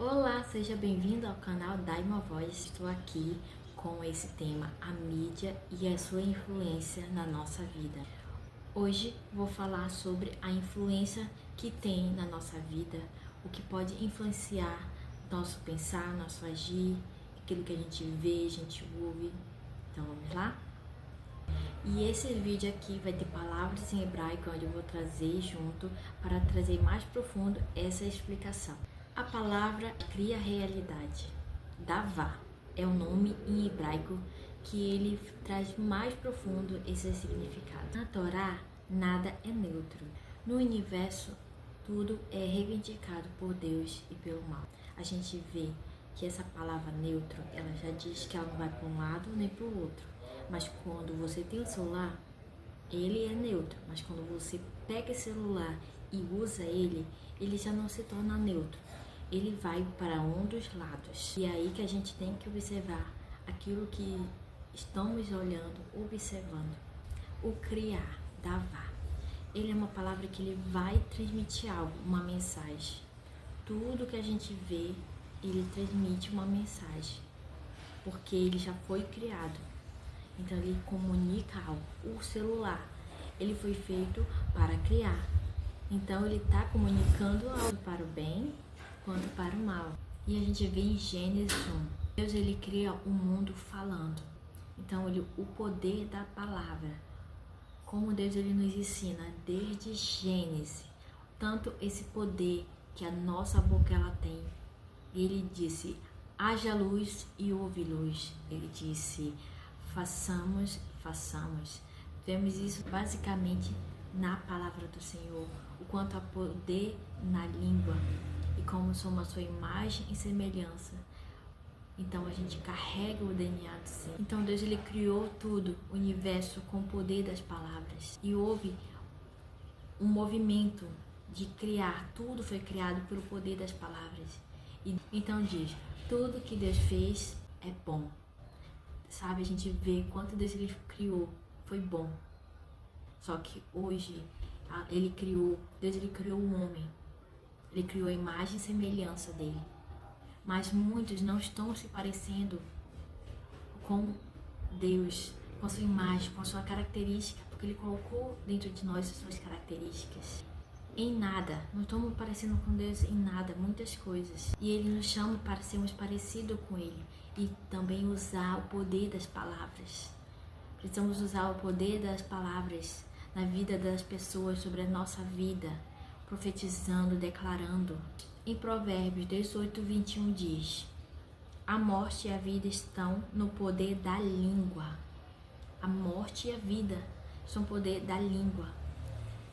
Olá, seja bem-vindo ao canal Dai uma Voz. Estou aqui com esse tema, a mídia e a sua influência na nossa vida. Hoje vou falar sobre a influência que tem na nossa vida, o que pode influenciar nosso pensar, nosso agir, aquilo que a gente vê, a gente ouve. Então vamos lá? E esse vídeo aqui vai ter palavras em hebraico, onde eu vou trazer junto para trazer mais profundo essa explicação. A palavra cria realidade. Davá é o nome em hebraico que ele traz mais profundo esse significado. Na Torá, nada é neutro. No universo, tudo é reivindicado por Deus e pelo mal. A gente vê que essa palavra neutro, ela já diz que ela não vai para um lado nem para o outro. Mas quando você tem o celular, ele é neutro. Mas quando você pega esse celular e usa ele já não se torna neutro. Ele vai para um dos lados. E é aí que a gente tem que observar aquilo que estamos olhando, observando. O criar, davá. Ele é uma palavra que ele vai transmitir algo, uma mensagem. Tudo que a gente vê, ele transmite uma mensagem. Porque ele já foi criado. Então ele comunica algo. O celular, ele foi feito para criar. Então ele está comunicando algo para o bem quanto para o mal. E a gente vê em Gênesis 1. Deus ele cria o mundo falando. Então o poder da palavra. Como Deus ele nos ensina desde Gênesis. Tanto esse poder que a nossa boca ela tem. Ele disse, haja luz e houve luz. Ele disse, façamos. Vemos isso basicamente na palavra do Senhor, o quanto há poder na língua e como somos a sua imagem e semelhança. Então a gente carrega o DNA do Senhor. Então Deus ele criou tudo, o universo com o poder das palavras. E houve um movimento de criar, tudo foi criado pelo poder das palavras. E então diz, tudo que Deus fez é bom. Sabe, a gente vê quanto Deus ele criou, foi bom. Só que hoje, Deus ele criou o homem. Ele criou a imagem e semelhança dele. Mas muitos não estão se parecendo com Deus, com a sua imagem, com a sua característica, porque ele colocou dentro de nós as suas características. Em nada, não estamos parecendo com Deus em nada, muitas coisas. E ele nos chama para sermos parecidos com ele e também usar o poder das palavras. Precisamos usar o poder das palavras na vida das pessoas, sobre a nossa vida, profetizando, declarando. Em Provérbios 18:21 diz, a morte e a vida estão no poder da língua. A morte e a vida são o poder da língua.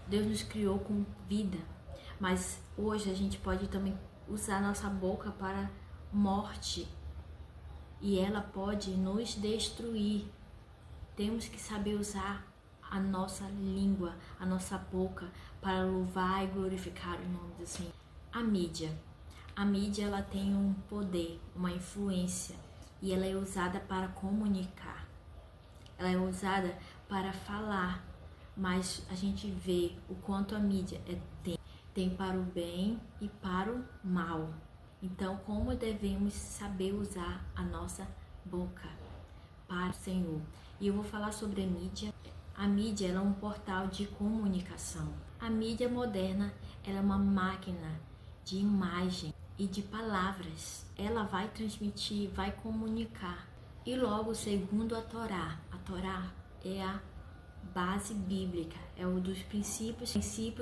Deus nos criou com vida, mas hoje a gente pode também usar nossa boca para morte e ela pode nos destruir. Temos que saber usar a nossa língua, a nossa boca para louvar e glorificar o nome do Senhor. A mídia ela tem um poder, uma influência e ela é usada para comunicar. Ela é usada para falar. Mas a gente vê o quanto a mídia tem para o bem e para o mal. Então, como devemos saber usar a nossa boca para o Senhor? E eu vou falar sobre a mídia. A mídia ela é um portal de comunicação. A mídia moderna ela é uma máquina de imagem e de palavras. Ela vai transmitir, vai comunicar. E logo, segundo a Torá é a base bíblica, é um dos princípios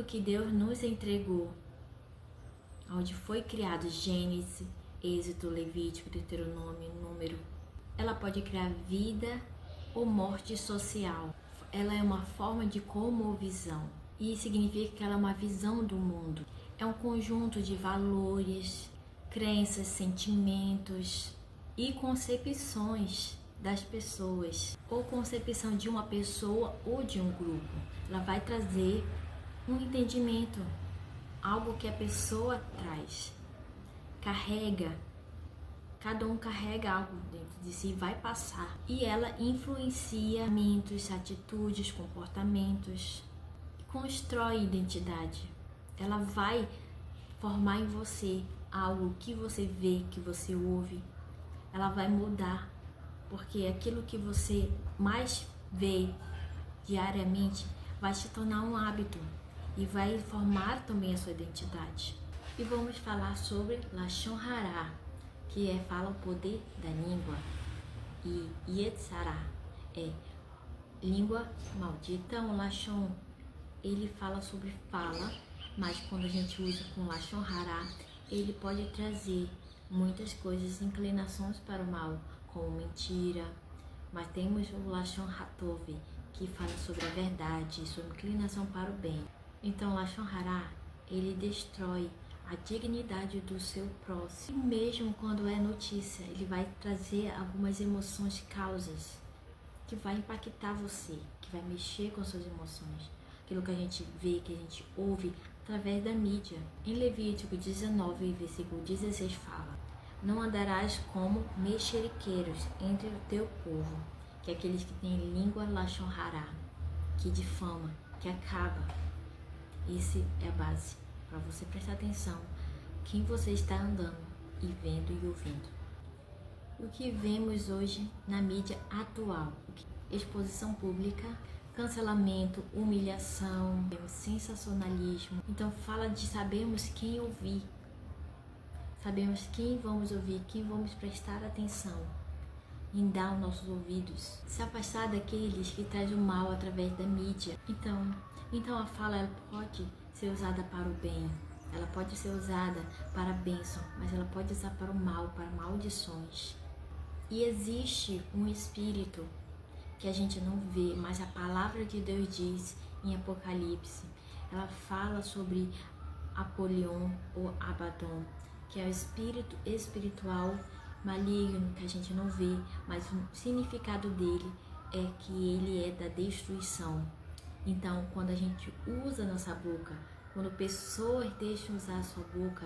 que Deus nos entregou, onde foi criado Gênesis, Êxodo, Levítico, Deuteronômio, Número. Ela pode criar vida ou morte social. Ela é uma forma de cosmovisão e significa que ela é uma visão do mundo. É um conjunto de valores, crenças, sentimentos e concepções das pessoas, ou concepção de uma pessoa ou de um grupo. Ela vai trazer um entendimento, algo que a pessoa traz, cada um carrega algo dentro de si, vai passar, e ela influencia pensamentos, atitudes, comportamentos, constrói identidade. Ela vai formar em você algo que você vê, que você ouve, ela vai mudar, porque aquilo que você mais vê diariamente vai se tornar um hábito e vai formar também a sua identidade. E vamos falar sobre Lashon Hara, que fala o poder da língua, e Yetzará é língua maldita. O Lashon, ele fala sobre fala, mas quando a gente usa com Lashon Hara, ele pode trazer muitas coisas, inclinações para o mal, como mentira. Mas temos o Lashon Hatov, que fala sobre a verdade, sobre inclinação para o bem. Então, Lashon Hara, ele destrói a dignidade do seu próximo. E mesmo quando é notícia, ele vai trazer algumas emoções, causas, que vai impactar você, que vai mexer com suas emoções. Aquilo que a gente vê, que a gente ouve através da mídia. Em Levítico 19, versículo 16 fala: não andarás como mexeriqueiros entre o teu povo, que é aqueles que têm língua Lashon Hara, que difama, que acaba. Essa é a base para você prestar atenção quem você está andando e vendo e ouvindo. O que vemos hoje na mídia atual: exposição pública, cancelamento, humilhação, sensacionalismo. Então fala de sabermos quem ouvir, sabemos quem vamos ouvir, quem vamos prestar atenção, em dar os nossos ouvidos, se afastar daqueles que trazem o mal através da mídia. Então a fala, ela pode ser usada para o bem, ela pode ser usada para a bênção, mas ela pode usar para o mal, para maldições. E existe um espírito que a gente não vê, mas a palavra de Deus diz em Apocalipse, ela fala sobre Apolion ou Abaddon, que é o espírito espiritual maligno que a gente não vê, mas o significado dele é que ele é da destruição. Então, quando a gente usa a nossa boca, quando pessoas deixam usar a sua boca,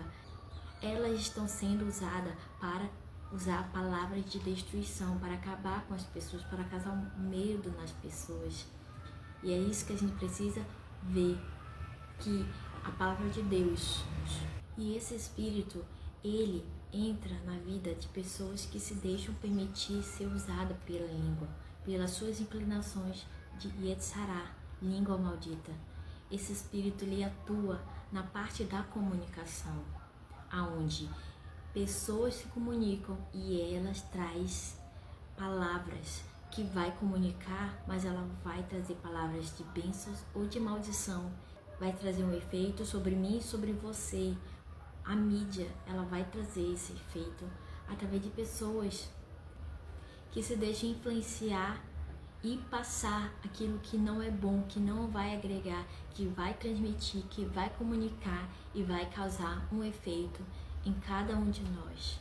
elas estão sendo usadas para usar palavras de destruição, para acabar com as pessoas, para causar um medo nas pessoas. E é isso que a gente precisa ver, que a palavra de Deus, e esse espírito, ele entra na vida de pessoas que se deixam permitir ser usada pela língua, pelas suas inclinações de Yetzará, língua maldita. Esse espírito, ele atua na parte da comunicação, aonde pessoas se comunicam e elas trazem palavras que vai comunicar, mas ela vai trazer palavras de bênçãos ou de maldição, vai trazer um efeito sobre mim e sobre você. A mídia, ela vai trazer esse efeito através de pessoas que se deixam influenciar e passar aquilo que não é bom, que não vai agregar, que vai transmitir, que vai comunicar e vai causar um efeito em cada um de nós.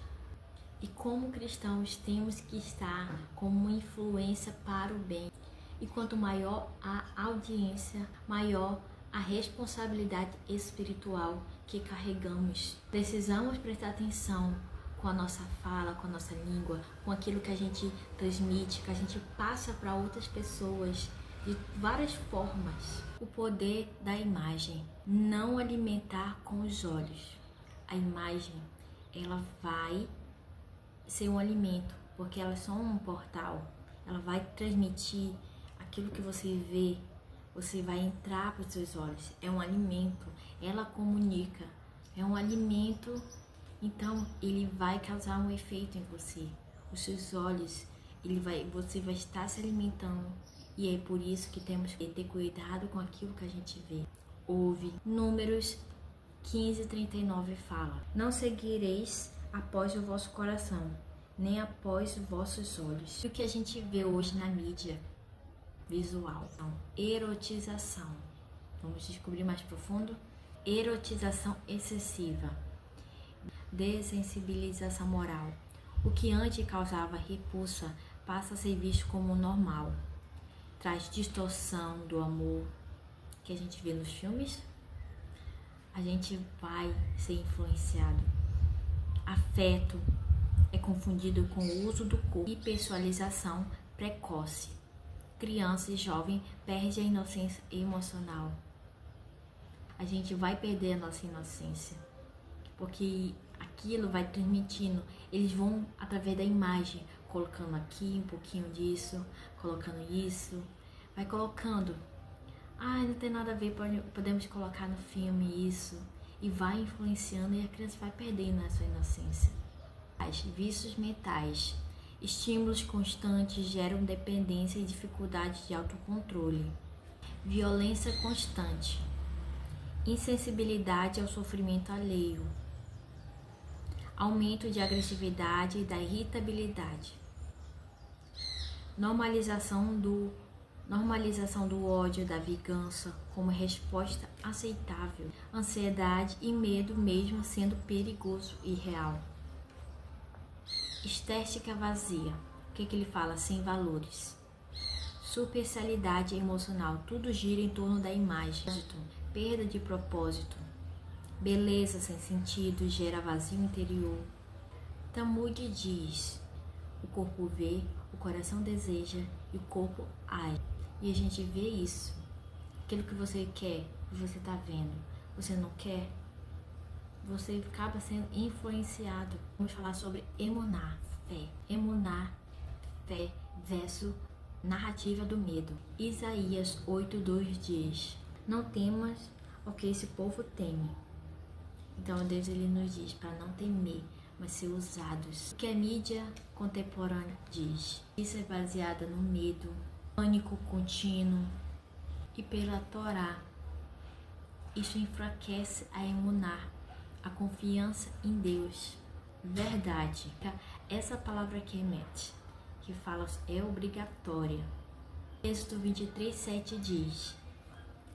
E como cristãos temos que estar como uma influência para o bem. E quanto maior a audiência, maior a responsabilidade espiritual que carregamos. Precisamos prestar atenção com a nossa fala, com a nossa língua, com aquilo que a gente transmite, que a gente passa para outras pessoas de várias formas. O poder da imagem. Não alimentar com os olhos. A imagem, ela vai ser um alimento, porque ela é só um portal. Ela vai transmitir aquilo que você vê, você vai entrar para os seus olhos. É um alimento, ela comunica, é um alimento. Então, ele vai causar um efeito em você. Os seus olhos, você vai estar se alimentando. E é por isso que temos que ter cuidado com aquilo que a gente vê, ouve. Números 15:39 fala: não seguireis após o vosso coração, nem após os vossos olhos. O que a gente vê hoje na mídia visual, erotização. Vamos descobrir mais profundo? Erotização excessiva, dessensibilização moral. O que antes causava repulsa passa a ser visto como normal. Traz distorção do amor que a gente vê nos filmes. A gente vai ser influenciado. Afeto é confundido com o uso do corpo. Hipersexualização precoce. Criança e jovem perde a inocência emocional. A gente vai perder a nossa inocência, porque aquilo vai transmitindo. Eles vão através da imagem, colocando aqui um pouquinho disso, colocando isso, vai colocando. Não tem nada a ver, podemos colocar no filme isso. E vai influenciando e a criança vai perdendo a sua inocência. Vícios mentais. Estímulos constantes geram dependência e dificuldade de autocontrole. Violência constante. Insensibilidade ao sofrimento alheio. Aumento de agressividade e da irritabilidade. Normalização do ódio, da vingança como resposta aceitável. Ansiedade e medo mesmo sendo perigoso e real. Estética vazia. O que ele fala? Sem valores. Superficialidade emocional. Tudo gira em torno da imagem. Perda de propósito. Beleza sem sentido gera vazio interior. Talmud diz: o corpo vê, o coração deseja e o corpo age. E a gente vê isso. Aquilo que você quer, você está vendo. Você não quer, você acaba sendo influenciado. Vamos falar sobre emuná, fé. Emuná, fé versus narrativa do medo. Isaías 8:2 diz: não temas o que esse povo teme. Então Deus ele nos diz para não temer, mas ser usados. O que a mídia contemporânea diz? Isso é baseada no medo, pânico contínuo e pela Torá. Isso enfraquece a emuná, a confiança em Deus. Verdade. Essa palavra que remete, que fala é obrigatória. Êxodo 23:7 diz: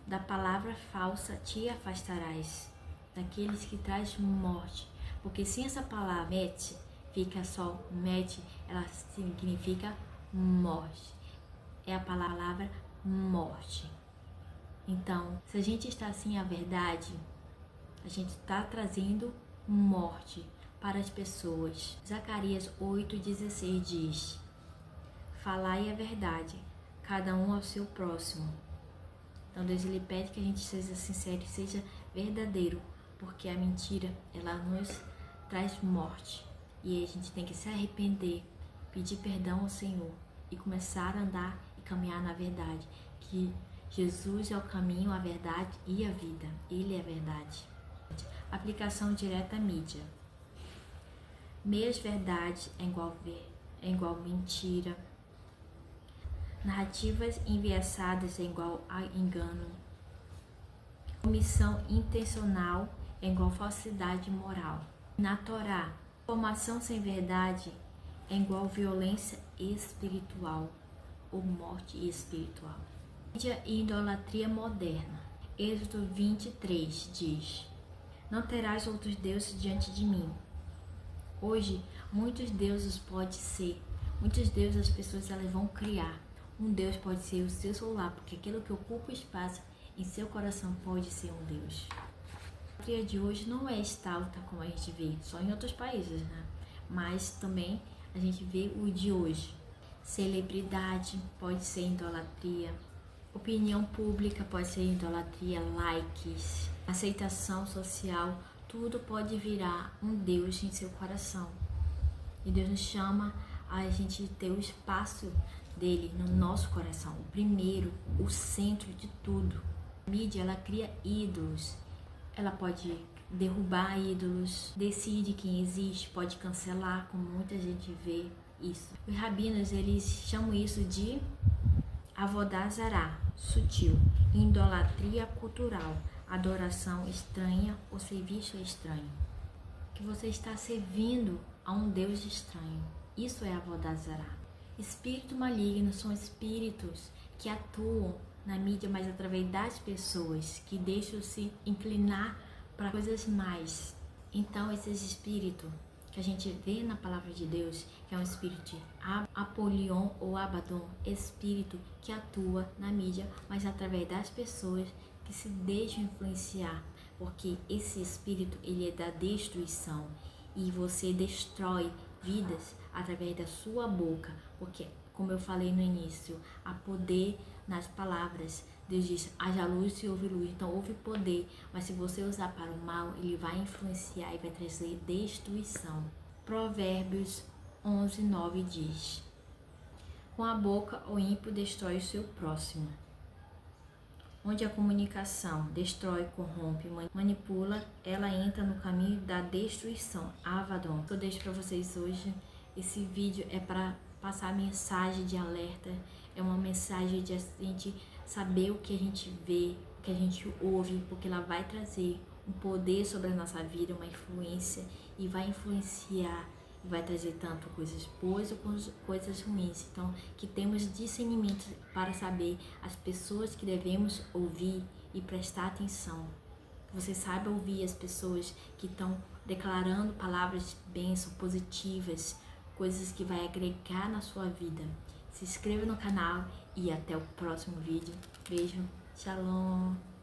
da palavra falsa te afastarás, daqueles que traz morte. Porque se essa palavra mete, fica só mete, ela significa morte. É a palavra morte. Então, se a gente está assim a verdade, a gente está trazendo morte para as pessoas. Zacarias 8:16 diz: falai a verdade, cada um ao seu próximo. Então Deus ele pede que a gente seja sincero e seja verdadeiro, porque a mentira ela nos traz morte. E aí a gente tem que se arrepender, pedir perdão ao Senhor e começar a andar e caminhar na verdade, que Jesus é o caminho, a verdade e a vida. Ele é a verdade. Aplicação direta à mídia. Meias verdades é igual mentira. Narrativas enviesadas é igual a engano. Omissão intencional é igual falsidade moral. Na Torá, informação sem verdade é igual violência espiritual ou morte espiritual. Mídia e idolatria moderna. Êxodo 23 diz: não terás outros deuses diante de mim. Hoje, muitos deuses as pessoas elas vão criar. Um Deus pode ser o seu celular, porque aquilo que ocupa espaço em seu coração pode ser um Deus. A idolatria de hoje não é estática como a gente vê, só em outros países, né? Mas também a gente vê o de hoje. Celebridade pode ser idolatria. Opinião pública pode ser idolatria, likes, aceitação social, tudo pode virar um Deus em seu coração. E Deus nos chama a gente ter o espaço dele no nosso coração, o primeiro, o centro de tudo. A mídia, ela cria ídolos, ela pode derrubar ídolos, decide quem existe, pode cancelar, como muita gente vê isso. Os rabinos, eles chamam isso de Avodah Zará, sutil, idolatria cultural, adoração estranha ou serviço estranho. Que você está servindo a um Deus estranho. Isso é Avodah Zará. Espírito maligno são espíritos que atuam na mídia, mas através das pessoas, que deixam se inclinar para coisas mais. Então, esses espíritos que a gente vê na palavra de Deus, que é um espírito de Apolion ou Abaddon, espírito que atua na mídia, mas através das pessoas que se deixam influenciar, porque esse espírito ele é da destruição e você destrói vidas através da sua boca, porque como eu falei no início, há poder nas palavras. Deus diz, haja luz e houve luz. Então houve poder, mas se você usar para o mal, ele vai influenciar e vai trazer destruição. Provérbios 11:9 diz, com a boca o ímpio destrói o seu próximo. Onde a comunicação destrói, corrompe, manipula, ela entra no caminho da destruição. Avadon. Eu deixo para vocês hoje. Esse vídeo é para passar mensagem de alerta. É uma mensagem de a gente saber o que a gente vê, o que a gente ouve, porque ela vai trazer um poder sobre a nossa vida, uma influência, e vai influenciar, vai trazer tanto coisas boas como coisas ruins. Então, que temos discernimento para saber as pessoas que devemos ouvir e prestar atenção. Que você saiba ouvir as pessoas que estão declarando palavras de bênção, positivas, coisas que vai agregar na sua vida. Se inscreva no canal e até o próximo vídeo. Beijo, shalom!